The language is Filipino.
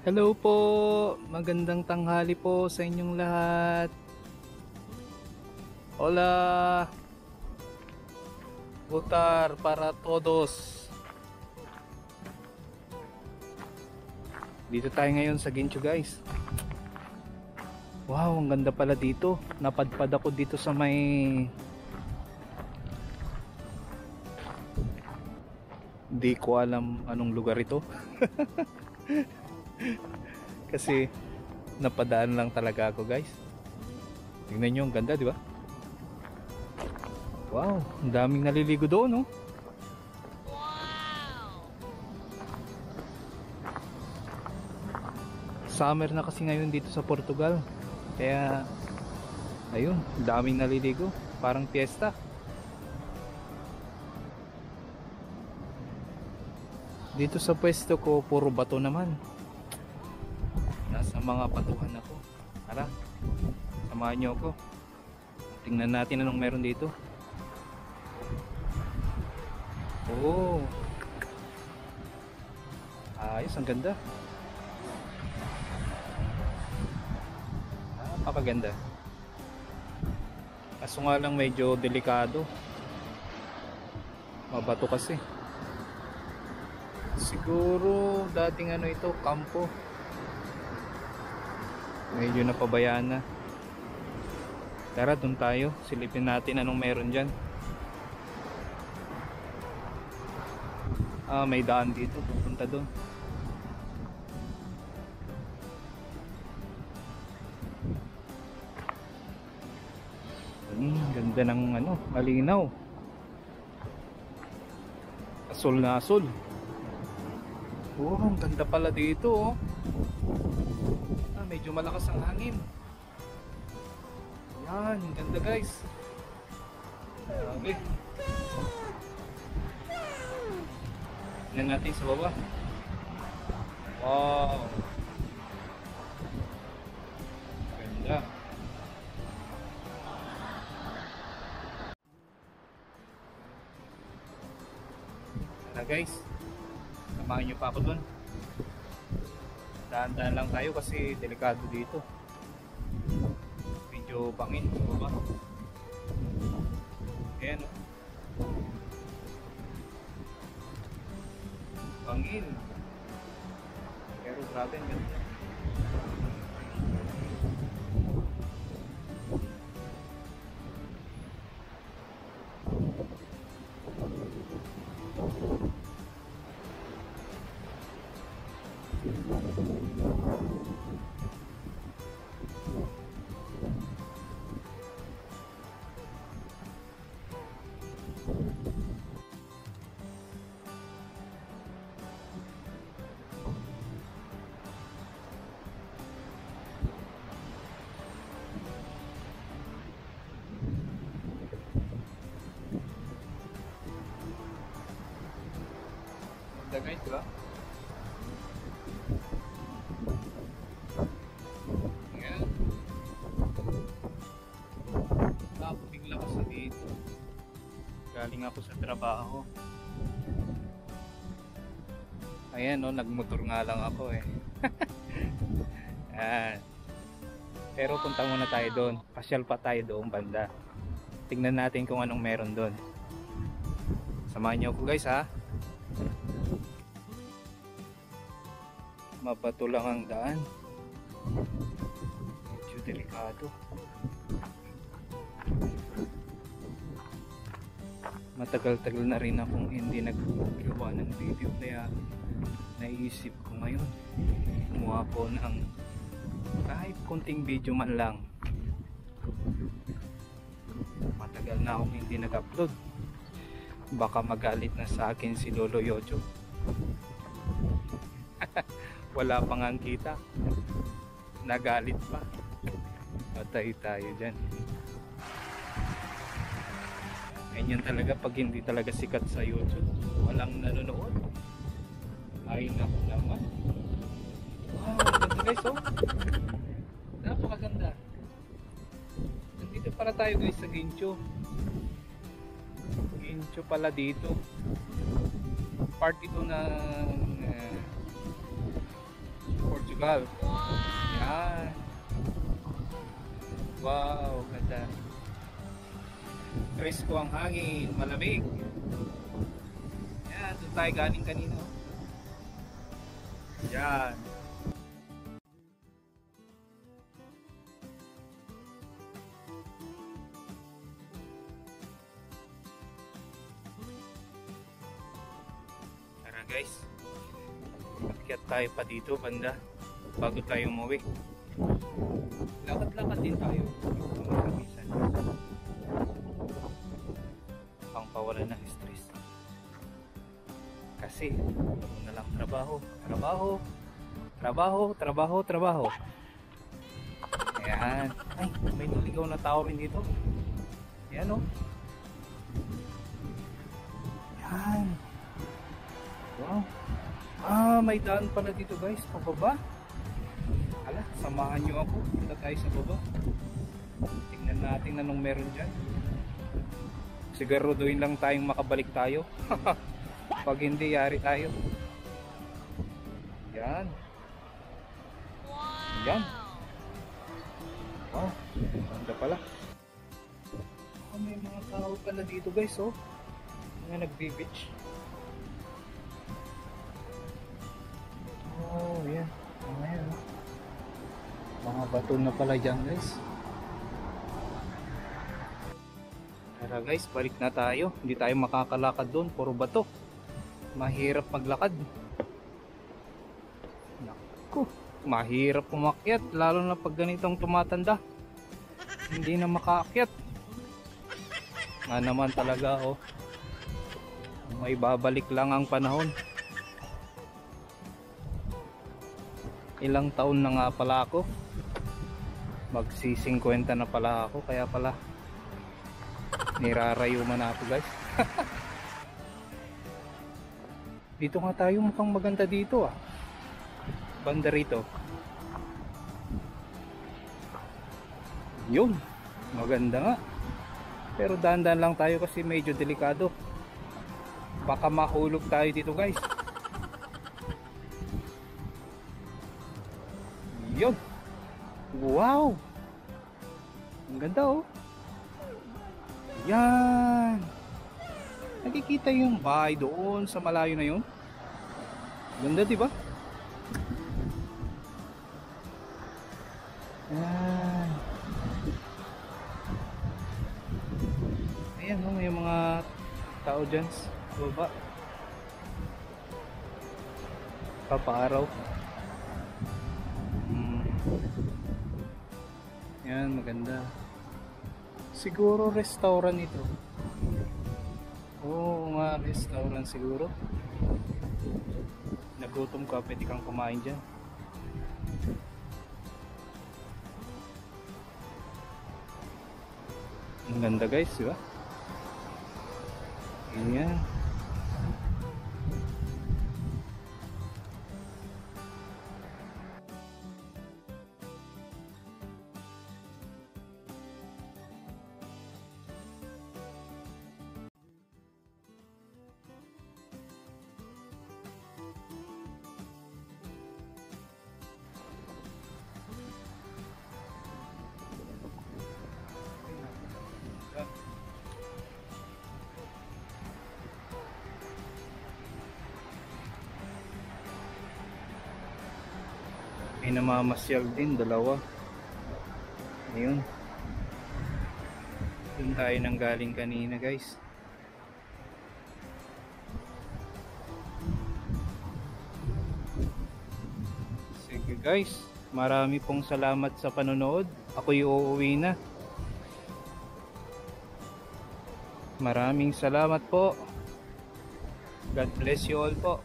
Hello po, magandang tanghali po sa inyong lahat. Hola, butar para todos. Dito tayo ngayon sa Gincho guys. Wow, ang ganda pala dito. Napadpad ako dito sa may... Di ko alam anong lugar ito. Kasi napadaan lang talaga ako guys. Tingnan nyo, ang ganda di ba? Wow, ang daming naliligo doon, no? Wow! Summer na kasi ngayon dito sa Portugal. Kaya ayun, daming naliligo, parang fiesta. Dito sa pwesto ko, puro bato naman. Nasa mga batuhan ako. Tara, samahan nyo ako. Tingnan natin anong meron dito. Oh, ayos, ang ganda. Napakaganda. Kaso nga lang medyo delikado. Mabato kasi. Siguro dating ano ito, kampo. Medyo napabayaan na. Tara, dun tayo. Silipin natin anong meron dyan. May daan dito. Pupunta dun. Ganda ng ano, malinaw. Asul na asul. Oh, ang ganda pala dito, oh. Medyo malakas ang hangin. Yan, ganda guys. Grabe. Tingnan natin sa baba. Wow. Ganda. Tara guys, samahan nyo pa ako dun. Dahan-dahan lang tayo kasi delikado dito. Medyo bangin, diba? Ayan, oh. Bangin. Pero grabe, ang ganda. Ganda guys, diba? Ayan. Bigla kasi dito. Galing ako sa trabaho. Ayan, no, nagmotor nga lang ako eh. Ayan. Pero punta muna tayo doon. Pasyal pa tayo doon banda. Tingnan natin kung anong meron doon. Samahan niyo ako guys, ha. Mabato lang ang daan. Medyo delikado. Matagal-tagal na rin akong hindi naggawa ng video, kaya naisip ko ngayon gumawa ko ng kahit konting video man lang. Matagal na akong hindi nag-upload. Baka magalit na sa akin si Lolo Yocho. Wala pang ang kita. Nagalit pa. Patay tayo dyan. Ganyan talaga pag hindi talaga sikat sa YouTube. Walang nanonood. Ay naku naman. Wow, ganda guys, oh. Napakaganda. Nandito para tayo guys sa Gincho. Gincho pala dito. Part ito ng Diba? Yan. Wow, ganda. Presko ang hangin, malamig. Yan, doon tayo galing kanina. Yan. Tara guys, akyat tayo pa dito banda bago tayo umuwi. Lakad-lakad din tayo. Pang pawalan ng stress. Kasi ano na lang trabaho. Ayan. Ay, may niligaw na tao rin dito. Ayan o. Ayan. Wow. May daan pala dito guys, pababa. Ala, samahan nyo ako. Punta tayo sa baba. Tingnan natin anong meron dyan. Siguraduhin lang tayong makabalik tayo. Pag hindi, yari tayo. Yan. Yan. Wow, ganda pala. May mga tao pala dito guys, oh. Mga nagbe-beach. Oh, yan. Ayan. Mga bato na pala dyan guys. Tara guys, balik na tayo. Hindi tayo makakalakad doon, puro bato. Mahirap maglakad. Naku, mahirap umakyat, lalo na pag ganitong tumatanda. Hindi na makaakyat. Nga naman talaga oh. May babalik lang ang panahon. Ilang taon na nga pala ako. Magsi-50 na pala ako, kaya pala nirarayuman na ako guys. Dito nga tayo, mukhang maganda dito ah. Banda rito. Yun, maganda nga. Pero dahan-dahan lang tayo kasi medyo delikado. Baka mahulog tayo dito guys. Yun. Wow. Ang ganda oh. Yan. Nakikita yung bahay doon sa malayo na yun. Ganda diba? Yan. Ayan oh, may mga tao dyan sa baba. Papaaraw. Yan, maganda. Siguro restaurant ito. Oo nga, restaurant siguro. Nagutom ka, pwede kang kumain dyan. Ang ganda guys, diba? Ayan. May namamasyal din, dalawa. Ayun. Doon tayo nang galing kanina guys. Sige guys, marami pong salamat sa panonood. Ako'y uuwi na. Maraming salamat po. God bless you all po.